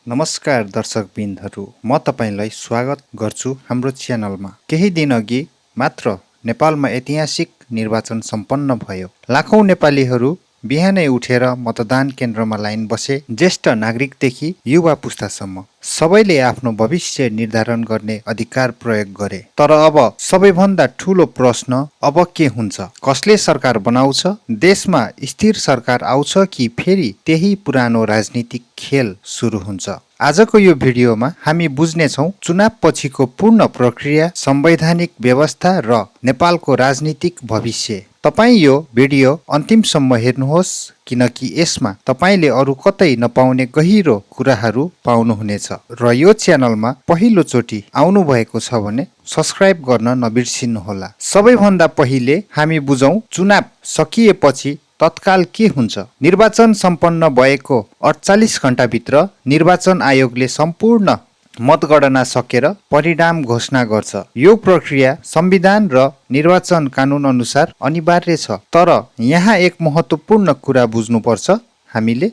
नमस्कार दर्शकबिन्दहरू, म तपाईलाई स्वागत गर्छु हाम्रो च्यानलमा। केही दिन अघि मात्र नेपालमा ऐतिहासिक निर्वाचन सम्पन्न भयो। लाखौं नेपालीहरू बिहानै उठेर मतदान केन्द्रमा लाइन बसे। ज्येष्ठ नागरिकदेखि युवा पुस्तासम्म सबैले आफ्नो भविष्य निर्धारण गर्ने अधिकार प्रयोग गरे। तर अब सबैभन्दा ठूलो प्रश्न अब के हुन्छ? कसले सरकार बनाउँछ? देशमा स्थिर सरकार आउँछ कि फेरि त्यही पुरानो राजनीतिक खेल सुरु हुन्छ? आजको यो भिडियोमा हामी बुझ्नेछौँ चुनाव पछिको पूर्ण प्रक्रिया, संवैधानिक व्यवस्था र नेपालको राजनीतिक भविष्य। तपाईँ यो भिडियो अन्तिमसम्म हेर्नुहोस् किनकि यसमा तपाईँले अरू कतै नपाउने गहिरो कुराहरू पाउनुहुनेछ। र यो च्यानलमा पहिलो चोटि आउनु भएको छ भने सब्स्क्राइब गर्न नबिर्सिनुहोला। सबैभन्दा पहिले हामी बुझौँ चुनाव सकिएपछि तत्काल के हुन्छ। निर्वाचन सम्पन्न भएको 48 घण्टाभित्र निर्वाचन आयोगले सम्पूर्ण मतगणना सकेर परिणाम घोषणा गर्छ। यो प्रक्रिया संविधान र निर्वाचन कानून अनुसार अनिवार्य छ। तर यहाँ एक महत्त्वपूर्ण कुरा बुझ्नुपर्छ।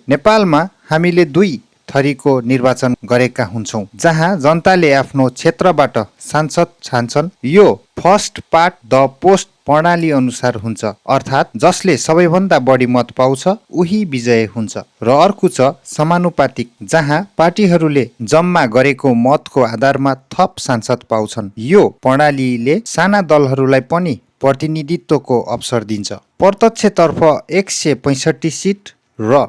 नेपालमा हामीले दुई थरीको निर्वाचन गरेका हुन्छौँ, जहाँ जनताले आफ्नो क्षेत्रबाट सांसद छान्छन्। यो फर्स्ट पार्ट द पोस्ट प्रणाली अनुसार हुन्छ, अर्थात् जसले सबैभन्दा बढी मत पाउँछ उही विजय हुन्छ। र अर्को छ समानुपातिक, जहाँ पार्टीहरूले जम्मा गरेको मतको आधारमा थप सांसद पाउँछन्। यो प्रणालीले साना दलहरूलाई पनि प्रतिनिधित्वको अवसर दिन्छ। प्रत्यक्षतर्फ 165 सिट र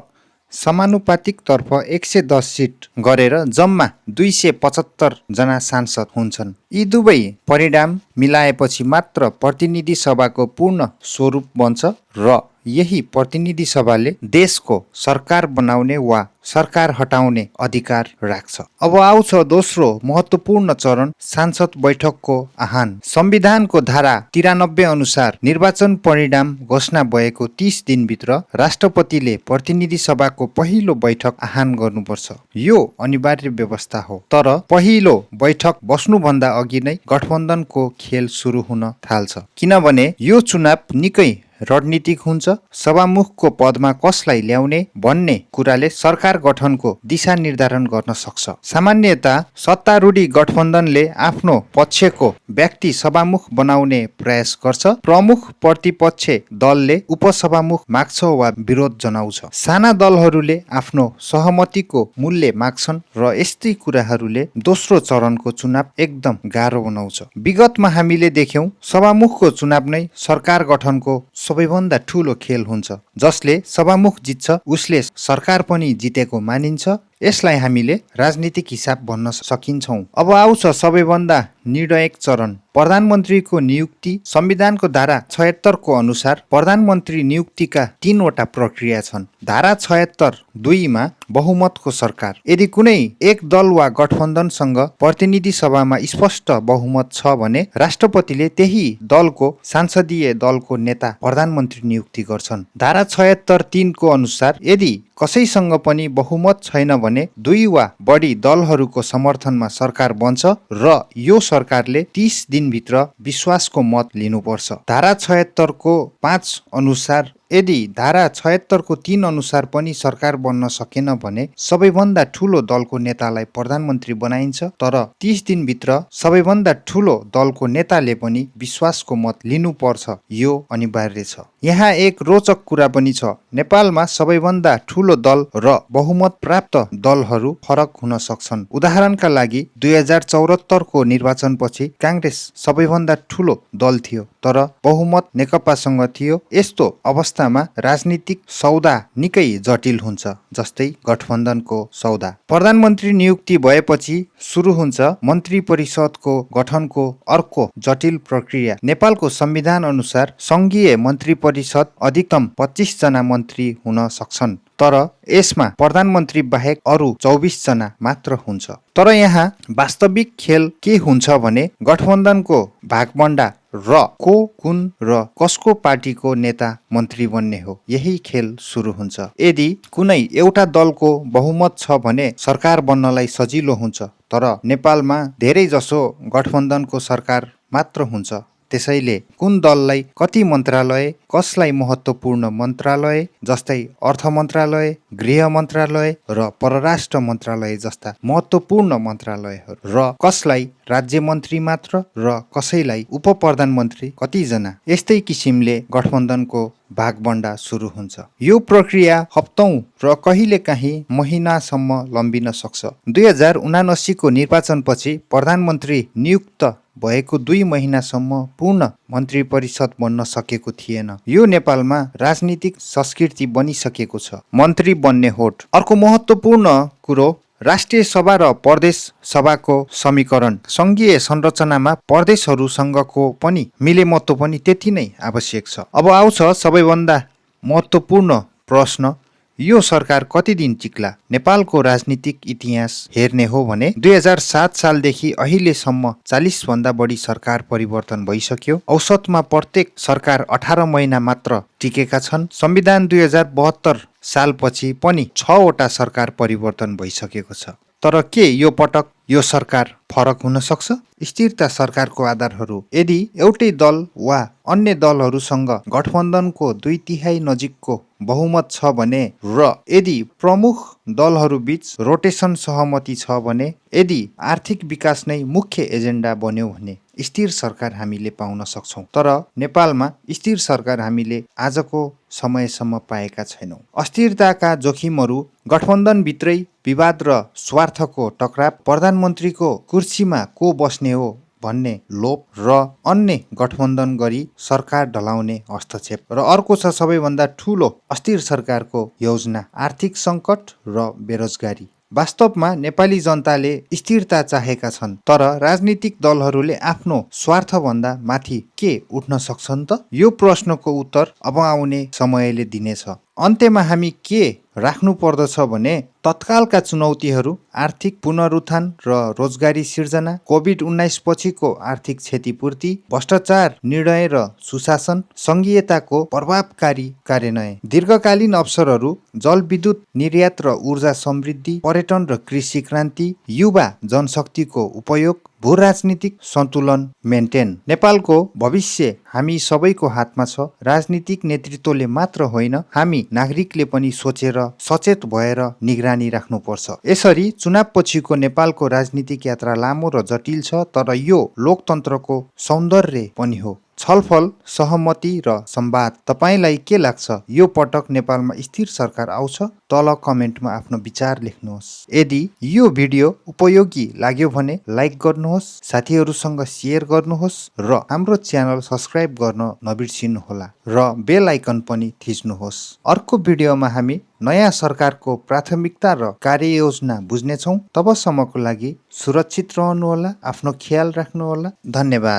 समानुपातिक तर्फ 110 सिट गरेर जम्मा 275 जना सांसद हुन्छन्। यी दुवै परिणाम मिलाएपछि मात्र प्रतिनिधि सभाको पूर्ण स्वरूप बन्छ र यही प्रतिनिधि सभाले देशको सरकार बनाउने वा सरकार हटाउने अधिकार राख्छ। अब आउँछ दोस्रो महत्त्वपूर्ण चरण, सांसद बैठकको आह्वान। संविधानको धारा 93 अनुसार निर्वाचन परिणाम घोषणा भएको 30 दिनभित्र राष्ट्रपतिले प्रतिनिधि सभाको पहिलो बैठक आह्वान गर्नुपर्छ। यो अनिवार्य व्यवस्था हो। तर पहिलो बैठक बस्नुभन्दा अघि नै गठबन्धनको खेल सुरु हुन थाल्छ, किनभने यो चुनाव निकै रणनीतिक हुन्छ। सभामुखको पदमा कसलाई ल्याउने भन्ने कुराले सरकार गठनको दिशा निर्धारण गर्न सक्छ। सामान्यतः सत्तारूढी गठबन्धनले आफ्नो पक्षको व्यक्ति सभामुख बनाउने प्रयास गर्छ। प्रमुख प्रतिपक्ष दलले उपसभामुख माग्छ वा विरोध जनाउँछ। साना दलहरूले आफ्नो सहमतिको मूल्य माग्छन् र यस्तै कुराहरूले दोस्रो चरणको चुनाव एकदम गाह्रो बनाउँछ। विगतमा हामीले देख्यौं सभामुखको चुनाव नै सरकार गठनको सबैभन्दा ठूलो खेल हुन्छ। जसले सभामुख जित्छ उसले सरकार पनि जितेको मानिन्छ। यसलाई हामीले राजनीतिक हिसाब भन्न सकिन्छौँ। अब आउँछ सबैभन्दा निर्णायक चरण, प्रधानमन्त्रीको नियुक्ति। संविधानको धारा 76 को अनुसार प्रधानमन्त्री नियुक्तिका 3 वटा प्रक्रिया छन्। धारा 76(2) मा बहुमतको सरकार। यदि कुनै एक दल वा गठबन्धनसँग प्रतिनिधि सभामा स्पष्ट बहुमत छ भने राष्ट्रपतिले त्यही दलको संसदीय दलको नेता प्रधानमन्त्री नियुक्ति गर्छन्। धारा 76(3) को अनुसार यदि कसैसँग पनि बहुमत छैन भने 2 वा बढी दलहरूको समर्थनमा सरकार बन्छ र यो सरकारले 30 दिनभित्र विश्वासको मत लिनुपर्छ। धारा 76 को 5 अनुसार यदि धारा 76 को 3 अनुसार पनि सरकार बन्न सकेन भने सबैभन्दा ठूलो दलको नेतालाई प्रधानमन्त्री बनाइन्छ। तर 30 दिनभित्र सबैभन्दा ठूलो दलको नेताले पनि विश्वासको मत लिनुपर्छ। यो अनिवार्य छ। यहाँ एक रोचक कुरा पनि छ। नेपालमा सबैभन्दा ठूलो दल र बहुमत प्राप्त दलहरू फरक हुन सक्छन्। उदाहरणका लागि 2074 को निर्वाचनपछि कांग्रेस सबैभन्दा ठूलो दल थियो, तर बहुमत नेकपासँग थियो। यस्तो अवस्थामा राजनीतिक सौदा निकै जटिल हुन्छ, जस्तै गठबन्धनको सौदा। प्रधानमन्त्री नियुक्ति भएपछि सुरु हुन्छ मन्त्री परिषदको गठनको अर्को जटिल प्रक्रिया। नेपालको संविधान अनुसार संघीय मन्त्री परिषद अधिकतम 25 जना मन्त्री हुन सक्छन्, तर यसमा प्रधानमन्त्री बाहेक अरू 24 जना मात्र हुन्छ। तर यहाँ वास्तविक खेल के हुन्छ भने गठबन्धनको भागबण्डा र कुन र कसको पार्टीको नेता मन्त्री बन्ने हो, यही खेल सुरु हुन्छ। यदि कुनै एउटा दलको बहुमत छ भने सरकार बन्नलाई सजिलो हुन्छ, तर नेपालमा धेरै जसो गठबन्धनको सरकार मात्र हुन्छ। त्यसैले कुन दललाई कति मन्त्रालय, कसलाई महत्त्वपूर्ण मन्त्रालय जस्तै अर्थ मन्त्रालय, गृह मन्त्रालय र परराष्ट्र मन्त्रालय जस्ता महत्त्वपूर्ण मन्त्रालयहरू र कसलाई राज्य मन्त्री मात्र र कसैलाई उप प्रधानमन्त्री कतिजना, यस्तै किसिमले गठबन्धनको भागबण्डा सुरु हुन्छ। यो प्रक्रिया हप्तौं र कहिलेकाहीँ महिनासम्म लम्बिन सक्छ। 2079 को निर्वाचनपछि प्रधानमन्त्री नियुक्त भएको 2 महिनासम्म पूर्ण मन्त्री परिषद बन्न सकेको थिएन। यो नेपालमा राजनीतिक संस्कृति बनिसकेको छ। मन्त्री बन्ने होड। अर्को महत्त्वपूर्ण कुरो राष्ट्रिय सभा र प्रदेश सभाको समीकरण। संघीय संरचनामा प्रदेशहरूसँगको पनि मिलेमत्व पनि त्यति नै आवश्यक छ। अब आउँछ सबैभन्दा महत्त्वपूर्ण प्रश्न, यो सरकार कति दिन टिक्ला? नेपालको राजनीतिक इतिहास हेर्ने हो भने 2007 सालदेखि अहिलेसम्म 40 भन्दा बढी सरकार परिवर्तन भइसक्यो। औसतमा प्रत्येक सरकार 18 महिना मात्र टिकेका छन्। संविधान 2072 सालपछि पनि 6 वटा सरकार परिवर्तन भइसकेको छ। तर के यो पटक यो सरकार फरक हुन सक्छ? स्थिरता सरकारको आधारहरू। यदि एउटै दल वा अन्य दलहरूसँग गठबन्धनको 2/3 नजिकको बहुमत छ भने र यदि प्रमुख दलहरूबीच रोटेसन सहमति छ भने, यदि आर्थिक विकास नै मुख्य एजेन्डा बन्यो भने स्थिर सरकार हामीले पाउन सक्छौँ। तर नेपालमा स्थिर सरकार हामीले आजको समयसम्म पाएका छैनौँ। अस्थिरताका जोखिमहरू गठबन्धनभित्रै विवाद र स्वार्थको टकराव, प्रधानमन्त्रीको कुर्सीमा को बस्ने हो भन्ने लोभ र अन्य गठबन्धन गरी सरकार ढलाउने हस्तक्षेप। र अर्को छ सबैभन्दा ठूलो अस्थिर सरकारको योजना, आर्थिक सङ्कट र बेरोजगारी। वास्तवमा नेपाली जनताले स्थिरता चाहेका छन्, तर राजनीतिक दलहरूले आफ्नो स्वार्थभन्दा माथि के उठ्न सक्छन् त? यो प्रश्नको उत्तर अब आउने समयले दिनेछ। अन्त्यमा हामी के राख्नु पर्दछ भने तत्कालका चुनौतीहरू, आर्थिक पुनरुत्थान र रोजगारी सिर्जना, कोभिड-19 पछिको आर्थिक क्षतिपूर्ति, भ्रष्टाचार निर्णय र सुशासन, संघीयताको प्रभावकारी कार्यान्वयन, दीर्घकालीन अवसरहरू, जलविद्युत निर्यात र ऊर्जा समृद्धि, पर्यटन र कृषि क्रान्ति, युवा जनशक्तिको उपयोग, भू राजनीतिक सन्तुलन मेन्टेन। नेपालको भविष्य हामी सबैको हातमा छ। राजनीतिक नेतृत्वले मात्र होइन, हामी नागरिकले पनि सोचेर सचेत भएर निगरानी राख्नुपर्छ। यसरी चुनाव पछिको नेपालको राजनीतिक यात्रा लामो र जटिल छ, तर यो लोकतन्त्रको सौन्दर्य पनि हो। छलफल, सहमति र संवाद। तपाईलाई के लाग्छ, यो पटक नेपालमा स्थिर सरकार आउँछ? तल कमेन्टमा आफ्नो विचार लेख्नुहोस्। यदि यो भिडियो उपयोगी लाग्यो भने लाइक गर्नुहोस्, साथीहरूसँग सेयर गर्नुहोस् र हाम्रो च्यानल सब्स्क्राइब गर्न नबिर्सिनुहोला र बेल आइकन पनि थिच्नुहोस्। अर्को भिडियोमा हामी नयाँ सरकारको प्राथमिकता र कार्ययोजना बुझ्नेछौँ। तबसम्मको लागि सुरक्षित रहनुहोला, आफ्नो ख्याल राख्नुहोला। धन्यवाद।